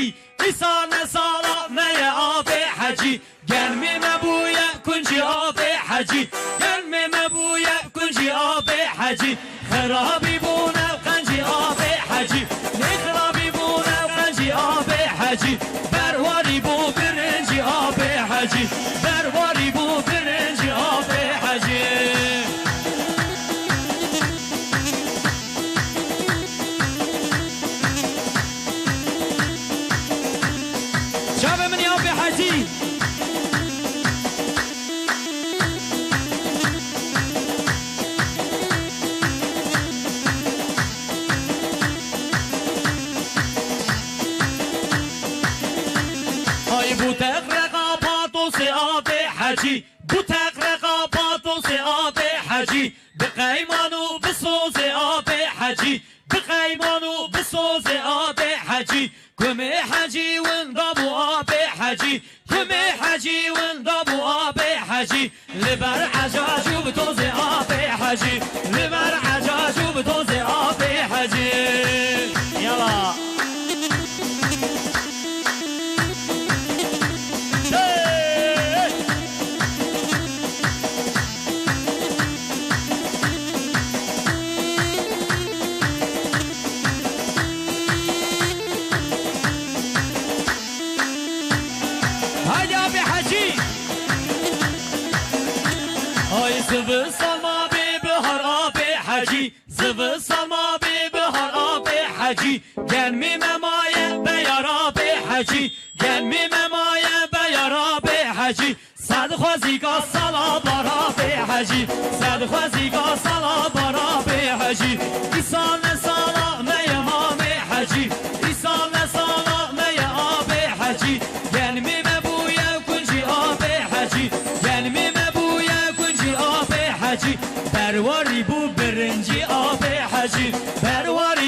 حجی ایسان سالا می آب حجی گرمی مبوی کنجی آب حجی گرمی مبوی کنجی آب حجی خرابی بونه قنجی آب حجی نخرابی بونه قنجی آب حجی برواری بو برنجی آب حجی برواری بو برنجی آب حجی شاب من يا أبي حجي هاي بو تغرق باطوس أبي حجي بو تغرق باطوس أبي حجي بقيمانو بصوص أبي حجي بقيمانو بصوص أبي حجي كمي حجي وانضبو أبي حجي كمي حجي وانضبو أبي حجي لبر حجاج وبتوزي أبي حجي لبر حجاج وبتوزي أبي حجي يلا زب سلما ببهار آب حجی زب سلما ببهار آب حجی گرمی ممایه بیار آب حجی گرمی ممایه بیار آب حجی صد خوزیگا سلا بار آب حجی صد خوزیگا سلا بار آب حجی ایسان سالا می مام حجی ایسان سالا می آب حجی گرمی مبویه کنجی آب حجی گرمی حجی برواری بو برنجی آب حجی برواری